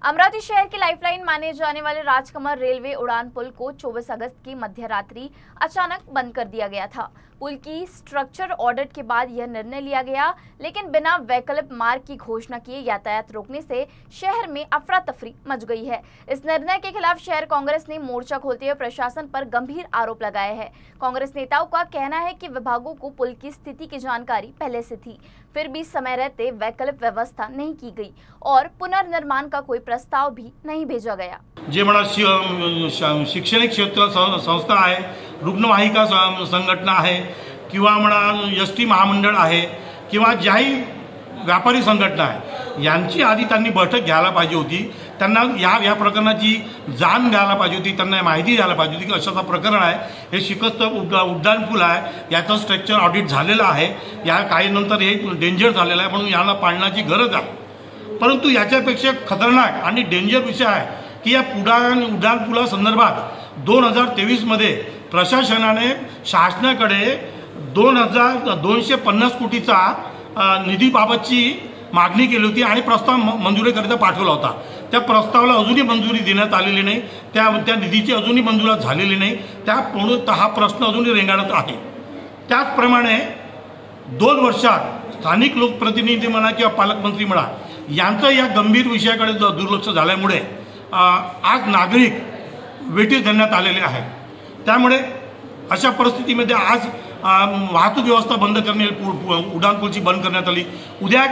अमरावती शहर की लाइफलाइन माने जाने वाले राजकमल रेलवे उड़ान पुल को 24 अगस्त की मध्यरात्रि अचानक बंद कर दिया गया था। पुल की स्ट्रक्चर ऑडिट के बाद यह निर्णय लिया गया, लेकिन बिना वैकल्पिक मार्ग की घोषणा किए यातायात रोकने से शहर में अफरा तफरी मच गई है। इस निर्णय के खिलाफ शहर कांग्रेस ने मोर्चा खोलते हुए प्रशासन पर गंभीर आरोप लगाए हैं। कांग्रेस नेताओं का कहना है कि विभागों को पुल की स्थिति की जानकारी पहले से थी, फिर भी समय रहते वैकल्पिक व्यवस्था नहीं की गई और पुनर्निर्माण का कोई प्रस्ताव भी नहीं भेजा गया। जे म्हणा शैक्षणिक क्षेत्र संस्था आहे, रुग्णवाहिका संघटना आहे किंवा म्हणा एसटी महामंडळ आहे किंवा ज्याही व्यापारी संघटना आहे, यांची आधी त्यांनी बैठक घ्यायला पाहिजे होती। त्यांना या प्रकरणाची जाण द्यायला पाहिजे होती, त्यांना माहिती द्यायला पाहिजे होती की अशाचा प्रकरण आहे, हे शिकस्त उड्डाण पूल आहे, याचं स्ट्रक्चर ऑडिट झालेलं आहे, या काही नंतर हे डेंजर झालेलं आहे, म्हणून याला पाळण्याची गरज आहे। परंतु याच्यापेक्षा खतरनाक आणि डेंजर विषय आहे की या उड्डाण पुलासंदर्भात 2023 मध्ये प्रशासनाने शासनाकडे 2250 कोटीचा निधीबाबतची मागणी केली होती आणि प्रस्ताव मंजुरीकरिता पाठवला होता। त्या प्रस्तावाला अजूनही मंजुरी देण्यात आलेली नाही, त्या निधीची अजूनही मंजुरी झालेली नाही, त्यामुळे हा प्रश्न अजूनही रेंगाळत आहे। त्याचप्रमाणे 2 वर्षात स्थानिक लोकप्रतिनिधी म्हणा किंवा पालकमंत्री म्हणा यांचं या गंभीर विषयाकडे दुर्लक्ष झाल्यामुळे आज नागरिक वेठीस धरण्यात आलेले आहे। त्यामुळे अशा परिस्थितीमध्ये आज वाहतूक व्यवस्था बंद करण्यात उड्डाण पुलची बंद करण्यात आली। उद्या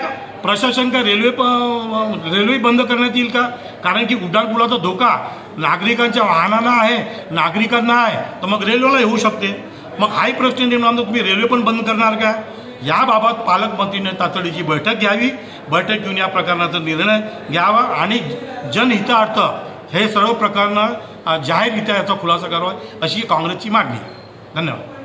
प्रशासन का रेल्वे बंद करण्यात येईल का? कारण की उड्डाण पुलाचा धोका नागरिकांच्या वाहनांना आहे, नागरिकांना आहे, तर मग रेल्वेला येऊ शकते। मग हाही प्रश्न निर्माण होतो, तुम्ही रेल्वे पण बंद करणार का? याबाबत पालकमंत्रीने तातडीची बैठक घ्यावी, बैठक घेऊन या प्रकरणाचा निर्णय घ्यावा आणि जनहितार्थ हे सर्व प्रकरण जाहीररित्या याचा खुलासा करावा, अशी काँग्रेसची मागणी आहे। धन्यवाद।